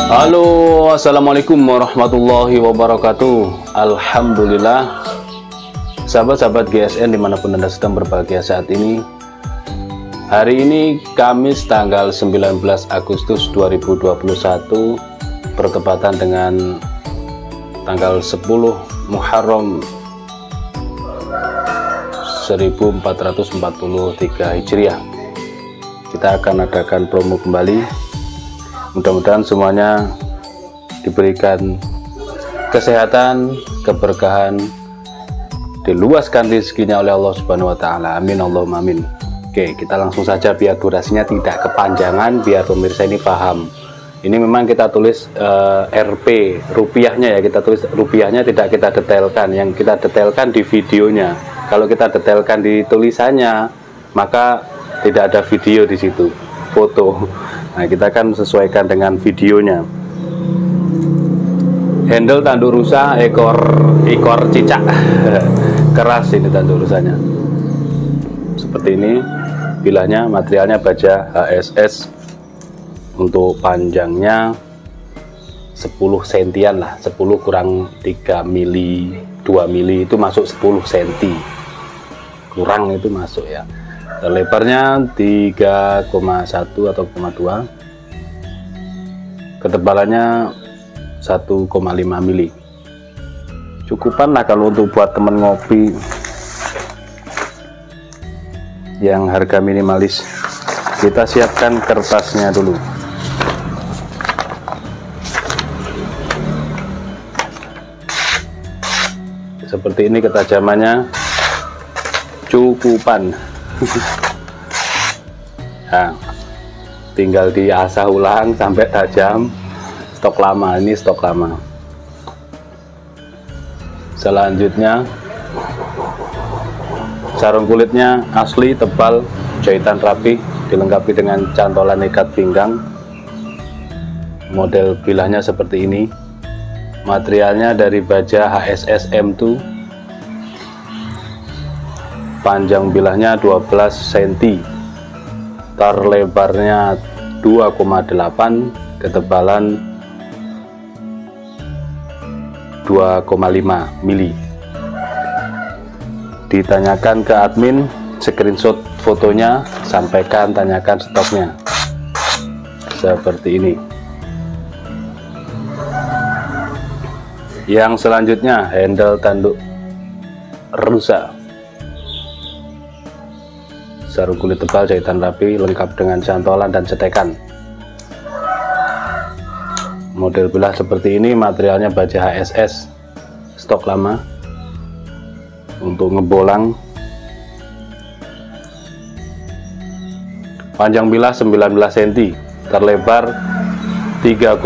Halo, assalamualaikum warahmatullahi wabarakatuh. Alhamdulillah, sahabat-sahabat GSN dimanapun Anda sedang berbahagia saat ini. Hari ini Kamis tanggal 19 Agustus 2021 bertepatan dengan tanggal 10 Muharram 1443 Hijriah. Kita akan adakan promo kembali. Mudah-mudahan semuanya diberikan kesehatan, keberkahan, diluaskan rezekinya oleh Allah Subhanahu wa taala. Amin Allahumma amin. Oke, kita langsung saja biar durasinya tidak kepanjangan, biar pemirsa ini paham. Ini memang kita tulis Rp rupiahnya ya, kita tulis rupiahnya, tidak kita detailkan. Yang kita detailkan di videonya. Kalau kita detailkan di tulisannya, maka tidak ada video di situ, foto. Nah, kita akan sesuaikan dengan videonya. Handle tanduk rusa, ekor cicak. Keras ini tanduk rusanya. Seperti ini. Bilahnya, materialnya baja HSS. Untuk panjangnya 10 sentian lah. 10 kurang 3 mili, 2 mili itu masuk 10 senti. Kurang itu masuk ya. Lebarnya 3,1 atau 0,2, ketebalannya 1,5 mili. Cukupan lah kalau untuk buat temen ngopi yang harga minimalis. Kita siapkan kertasnya dulu. Seperti ini ketajamannya, cukupan. Nah, tinggal diasah ulang sampai tajam. Stok lama, ini stok lama. Selanjutnya, sarung kulitnya asli, tebal, jahitan rapi, dilengkapi dengan cantolan ikat pinggang. Model bilahnya seperti ini. Materialnya dari baja HSS M2. Panjang bilahnya 12 cm, terlebarnya 2,8, ketebalan 2,5 mili. Ditanyakan ke admin, screenshot fotonya, sampaikan, tanyakan stoknya. Seperti ini. Yang selanjutnya, handle tanduk rusa. Sarung kulit tebal, jahitan rapi, lengkap dengan cantolan dan cetekan. Model bilah seperti ini, materialnya baja HSS, stok lama. Untuk ngebolang, panjang bilah 19 cm, terlebar 3,2,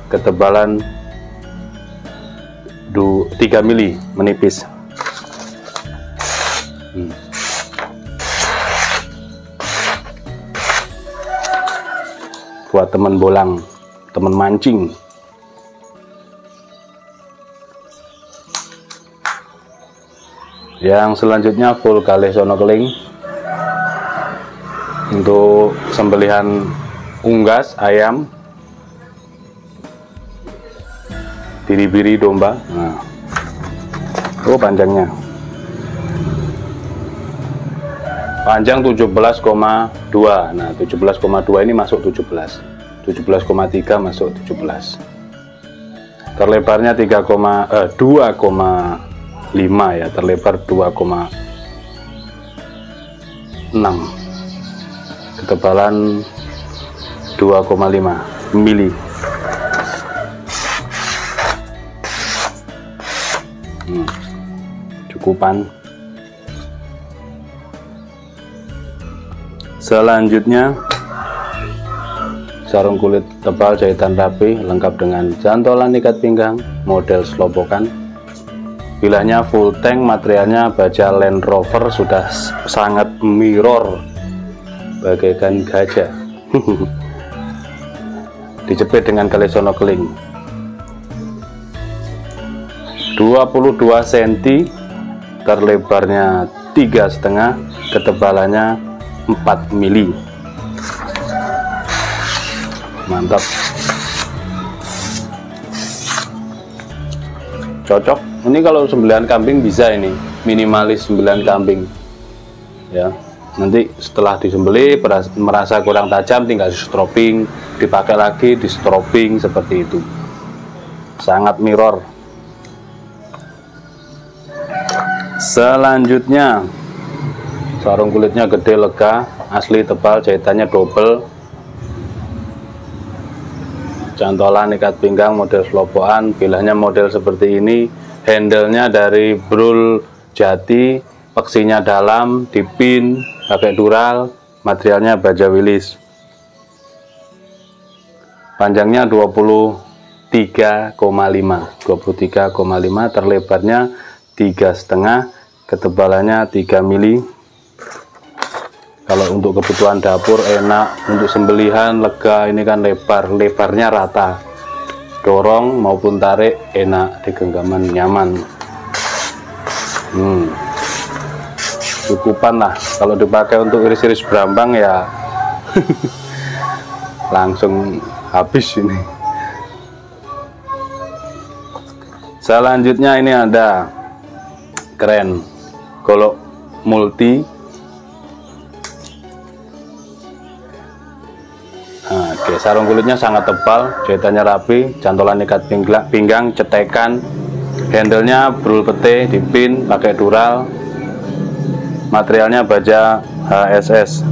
ketebalan 3 mili, menipis. Buat teman bolang, teman mancing. Yang selanjutnya full kalih sono keling untuk sembelihan unggas ayam, biri-biri domba. Nah, panjangnya panjang 17,2. Nah, 17,2 ini masuk 17, 17,3 masuk 17. Terlebarnya 2,5 ya, terlebar 2,6, ketebalan 2,5 mili. Cukupan. Selanjutnya, sarung kulit tebal, jahitan rapi, lengkap dengan cantolan ikat pinggang, model selobokan. Bilahnya full tank, materialnya baja Land Rover, sudah sangat mirror bagaikan gajah. Dijepit dengan kalih sono keling. 22 cm, terlebarnya 3,5, ketebalannya 4 mili. mantap, cocok. Ini kalau sembelihan kambing bisa, ini minimalis sembelihan kambing ya. Nanti setelah disembelih merasa kurang tajam, tinggal di stropping, dipakai lagi, di stropping, seperti itu. Sangat mirror. Selanjutnya, sarung kulitnya gede, lega, asli, tebal, jahitannya double, cantolan ikat pinggang model selopokan, bilahnya model seperti ini, handle-nya dari brul jati, peksinya dalam, dipin, pakai dural, materialnya baja Willis. Panjangnya 23,5, terlebarnya 3,5, ketebalannya 3 mili. Kalau untuk kebutuhan dapur enak, untuk sembelihan lega, ini kan lebarnya rata, dorong maupun tarik enak, di genggaman nyaman. Cukupan lah, kalau dipakai untuk iris-iris berambang ya langsung habis ini. Selanjutnya ini ada keren, golok multi. Oke, sarung kulitnya sangat tebal, jahitannya rapi, cantolan ikat pinggang, cetekan, handle-nya brul pete, dipin, pakai dural. Materialnya baja HSS,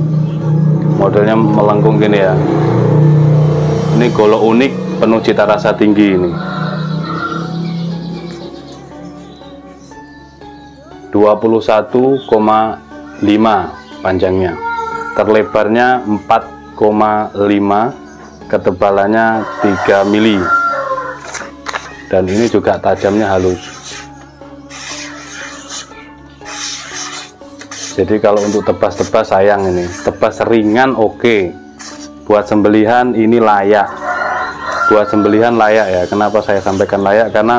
modelnya melengkung gini ya. Ini golok unik, penuh cita rasa tinggi ini. 21,5 panjangnya, terlebarnya 4,5, ketebalannya 3 mili, dan ini juga tajamnya halus. Jadi kalau untuk tebas-tebas sayang, ini tebas ringan oke. Buat sembelihan ini layak, buat sembelihan layak ya. Kenapa saya sampaikan layak? Karena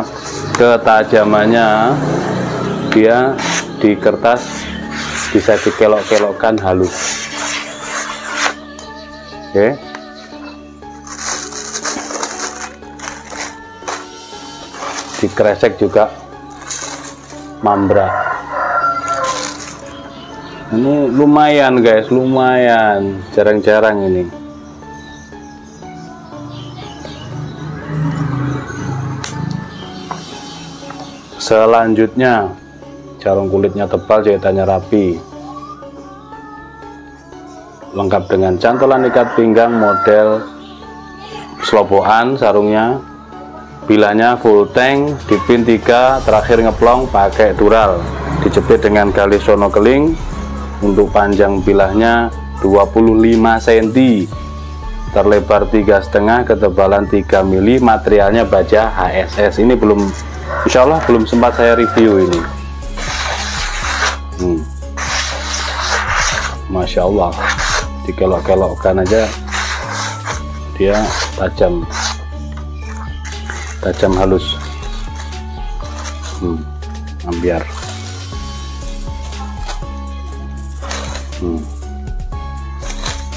ketajamannya dia di kertas bisa dikelok-kelokkan halus. Oke. Dikresek juga mambra. Ini lumayan guys, lumayan, jarang-jarang ini. Selanjutnya, sarung kulitnya tebal, jahitannya rapi, lengkap dengan cantolan ikat pinggang model selopokan sarungnya, bilanya full tank, dipin 3, terakhir ngeplong pakai dural, dijepit dengan galis sono keling. Untuk panjang bilahnya 25 cm, terlebar 3,5, ketebalan 3 mili, materialnya baja HSS. Ini belum, insya Allah belum sempat saya review ini. Masya Allah, dikelok-kelokkan aja dia tajam halus. Ambiar.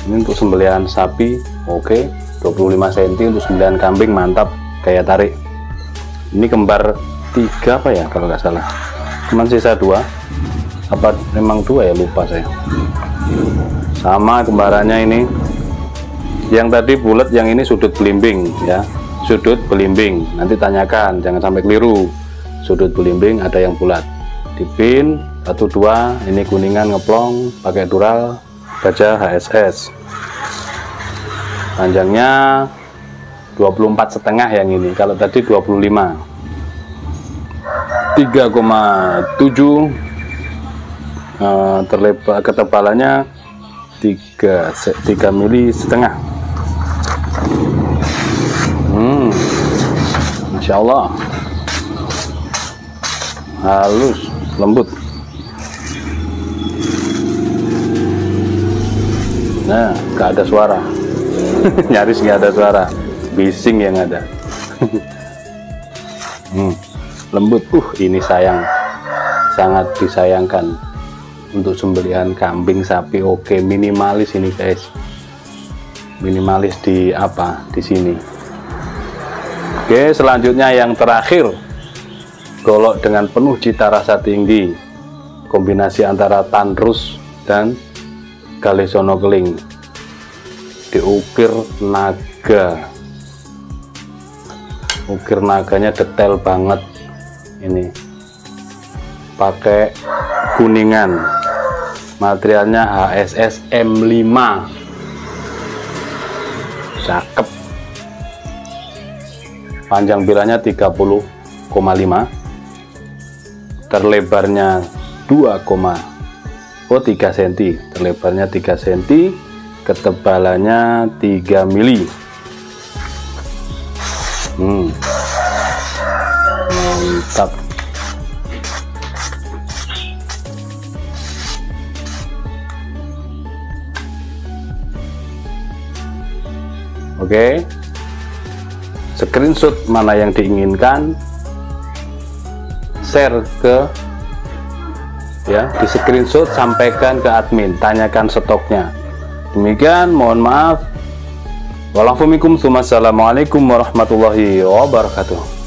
Ini untuk sembelihan sapi oke, 25 cm. Untuk sembelihan kambing mantap, kayak tarik. Ini kembar 3 apa ya kalau nggak salah, cuman sisa 2 apa memang 2 ya, lupa saya. Sama kembarannya ini, yang tadi bulat, yang ini sudut belimbing ya, sudut belimbing. Nanti tanyakan, jangan sampai keliru. Sudut belimbing ada yang bulat, dipin 1, 2, ini kuningan ngeplong pakai dural, baja HSS. Panjangnya 24,5 yang ini, kalau tadi 25. 3,7, terlebar, ketebalannya 3,5 mili. Masya Allah, halus, lembut. Nah, gak ada suara. Nyaris nggak ada suara, bising yang ada. Lembut. Ini sayang, sangat disayangkan. Untuk sembelihan kambing, sapi oke, minimalis ini guys. minimalis di sini. Oke, selanjutnya yang terakhir, golok dengan penuh cita rasa tinggi, kombinasi antara tanrus dan galesono keling, diukir naga. Ukir naganya detail banget, ini pakai kuningan, materialnya HSS M5, cakep. Panjang bilanya 30,5, terlebarnya 3 cm, terlebarnya 3 cm, ketebalannya 3 mili. Mantap. Oke, screenshot mana yang diinginkan, share ke di screenshot, sampaikan ke admin, tanyakan stoknya. Demikian, mohon maaf. Wassalamualaikum warahmatullahi wabarakatuh.